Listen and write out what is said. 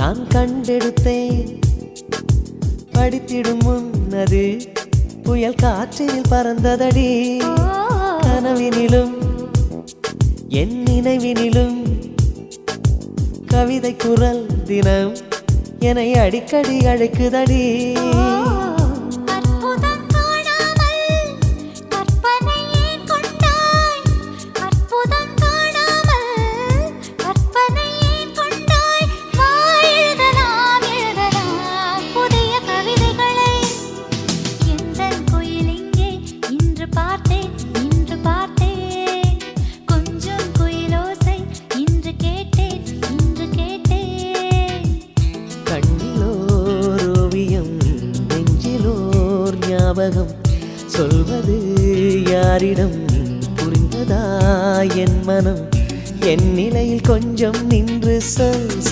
நான் கண்டெடுத்தேன். படித்திடும் முன்னது புயல் காற்றில் பறந்ததடி. கனவினிலும் என் நினைவினிலும் கவிதை குரல் தினம் என்னை அடிக்கடி அழைக்குதடி. சொல்வது யாரிடம் புரிந்ததா என் மனம்? என் நிலையில் கொஞ்சம் நின்று சொல்.